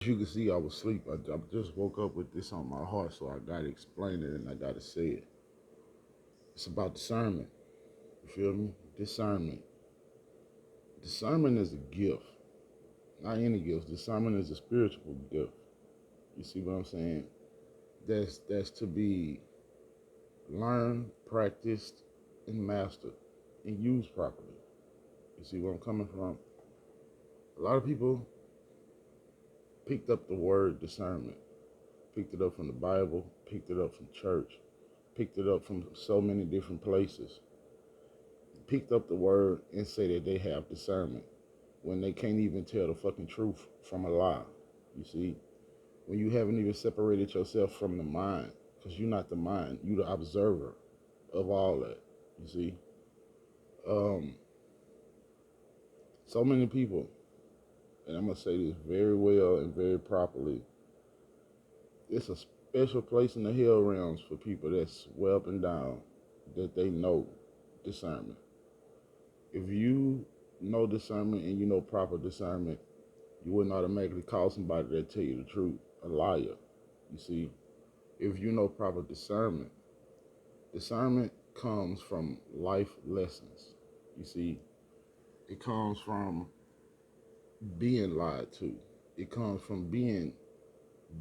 As you can see, I was asleep. I just woke up with this on my heart, so I gotta explain it and I gotta say it. It's about discernment. You feel me? Discernment. Discernment is a gift, not any gift. Discernment is a spiritual gift. You see what I'm saying? That's to be learned, practiced, and mastered, and used properly. You see where I'm coming from? A lot of people picked up the word discernment, picked it up from the Bible, picked it up from church, picked it up from so many different places, picked up the word and say that they have discernment when they can't even tell the fucking truth from a lie. You see, when you haven't even separated yourself from the mind, because you're not the mind, you're the observer of all that. You see, um, so many people, and I'm gonna say this very well and very properly. It's a special place in the hell realms for people that's well up and down that they know discernment. If you know discernment and you know proper discernment, you wouldn't automatically call somebody that tell you the truth a liar. You see, if you know proper discernment, discernment comes from life lessons. You see, it comes from being lied to. It comes from being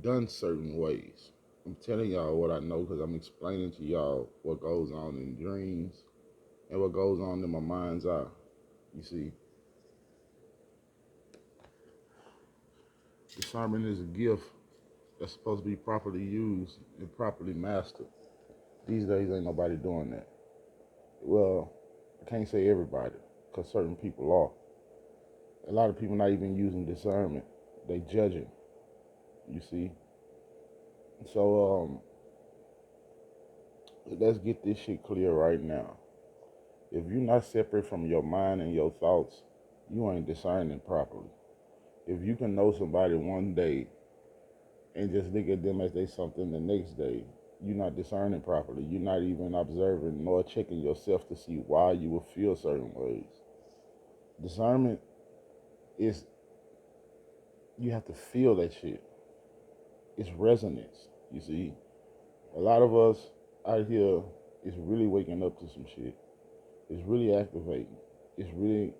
done certain ways. I'm telling y'all what I know because I'm explaining to y'all what goes on in dreams and what goes on in my mind's eye. You see, discernment is a gift that's supposed to be properly used and properly mastered. These days, ain't nobody doing that. Well, I can't say everybody, because certain people are. A lot of people not even using discernment. They judging, you see. So, let's get this shit clear right now. If you're not separate from your mind and your thoughts, you ain't discerning properly. If you can know somebody one day and just look at them as they something the next day, you're not discerning properly. You're not even observing nor checking yourself to see why you will feel certain ways. Discernment is, you have to feel that shit. It's resonance, you see. A lot of us out here is really waking up to some shit. It's really activating. It's really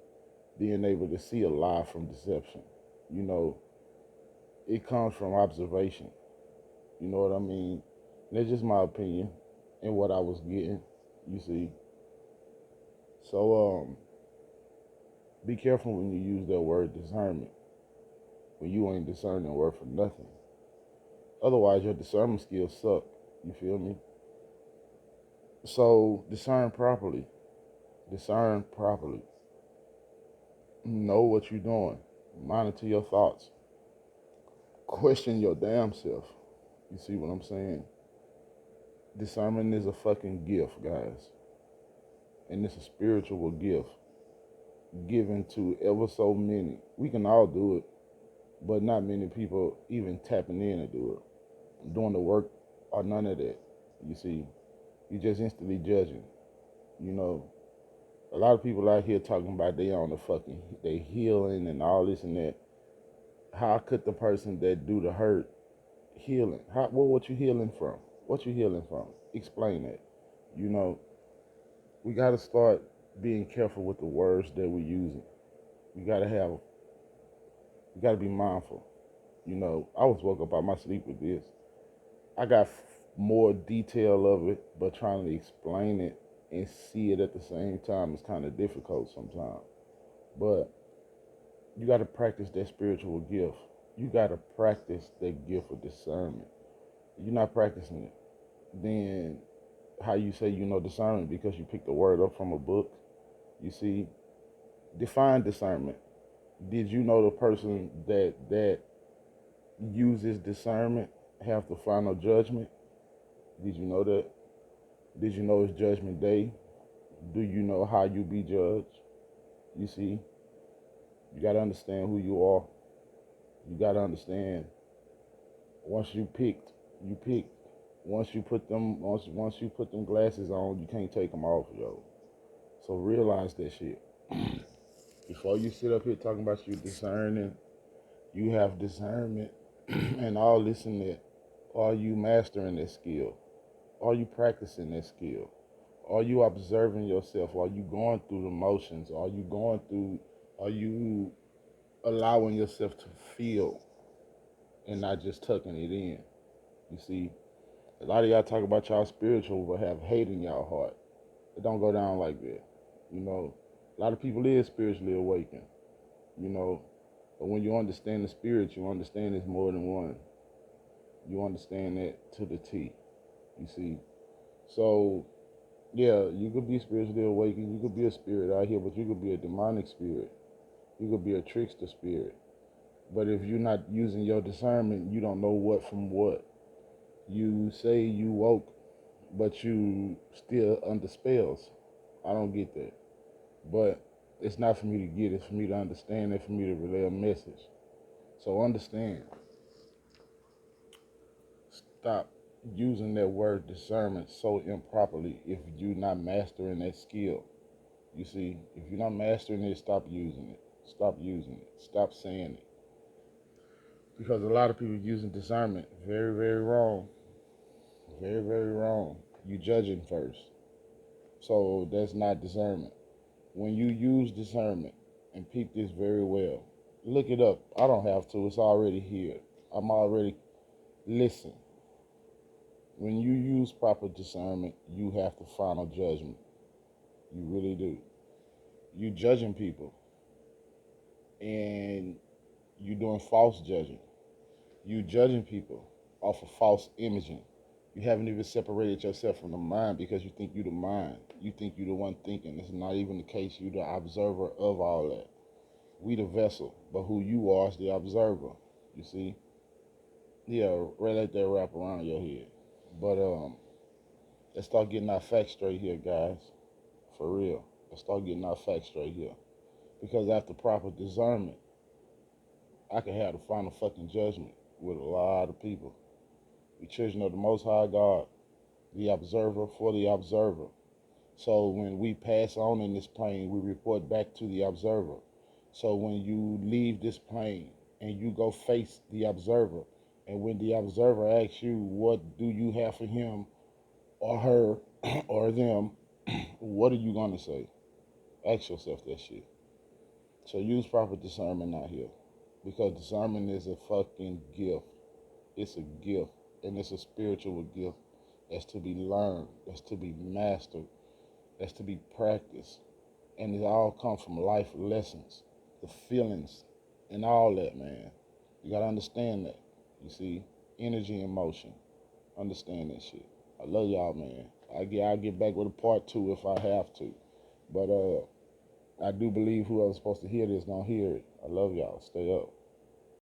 being able to see a lie from deception. You know, it comes from observation. You know what I mean? That's just my opinion and what I was getting, you see. So, be careful when you use that word discernment, when you ain't discerning the word for nothing. Otherwise, your discernment skills suck. You feel me? So, discern properly. Discern properly. Know what you're doing. Monitor your thoughts. Question your damn self. You see what I'm saying? Discernment is a fucking gift, guys. And it's a spiritual gift given to ever so many. We can all do it, but not many people even tapping in to do it. Doing the work or none of that. You see, you just instantly judging. You know, a lot of people out here talking about they on the fucking, they healing and all this and that. How could the person that do the hurt healing? What you healing from? What you healing from? Explain that. You know, we got to start being careful with the words that we're using. We got to have, we got to be mindful. You know, I was woke up out my sleep with this. I got more detail of it, but trying to explain it and see it at the same time is kind of difficult sometimes. But you got to practice that spiritual gift. You got to practice that gift of discernment. You're not practicing it, then how you say you know discernment because you picked the word up from a book? You see, define discernment. Did you know the person that uses discernment have the final judgment? Did you know that? Did you know it's judgment day? Do you know how you be judged? You see, you got to understand who you are. You got to understand once you picked, you picked. Once you put them glasses on, you can't take them off, yo. So realize that shit. Before you sit up here talking about you discerning, you have discernment. and all this and that. Are you mastering that skill? Are you practicing that skill? Are you observing yourself? Are you going through the motions? Are you allowing yourself to feel and not just tucking it in? You see, a lot of y'all talk about y'all spiritual but have hate in y'all heart. It don't go down like that. You know, a lot of people is spiritually awakened, you know, but when you understand the spirit, you understand it's more than one. You understand that to the T, you see. So, yeah, you could be spiritually awakened, you could be a spirit out here, but you could be a demonic spirit. You could be a trickster spirit. But if you're not using your discernment, you don't know what from what. You say you woke, but you still under spells. I don't get that. But it's not for me to get, it's for me to understand, and for me to relay a message. So understand, stop using that word discernment so improperly if you're not mastering that skill. You see, if you're not mastering it, stop using it. Stop using it. Stop saying it. Because a lot of people using discernment very, very wrong. Very, very wrong. You judging first. So that's not discernment. When you use discernment, and peep this very well, look it up. I don't have to. It's already here. I'm already, listen. When you use proper discernment, you have the final judgment. You really do. You judging people, and you doing false judging. You judging people off of false imaging. You haven't even separated yourself from the mind because you think you the mind. You think you the one thinking. It's not even the case. You the observer of all that. We the vessel, but who you are is the observer. You see? Yeah, let that wrap around your head. But let's start getting our facts straight here, guys. For real. Let's start getting our facts straight here. Because after proper discernment, I can have the final fucking judgment with a lot of people. We children of the Most High God, the observer for the observer. So when we pass on in this plane, we report back to the observer. So when you leave this plane and you go face the observer, and when the observer asks you, what do you have for him or her or them, what are you going to say? Ask yourself that shit. So use proper discernment out here. Because discernment is a fucking gift. It's a gift. And it's a spiritual gift that's to be learned, that's to be mastered, that's to be practiced. And it all comes from life lessons, the feelings, and all that, man. You gotta understand that. You see, energy and motion. Understand that shit. I love y'all, man. I'll get back with a part 2 if I have to. But I do believe whoever's supposed to hear this gonna hear it. I love y'all. Stay up.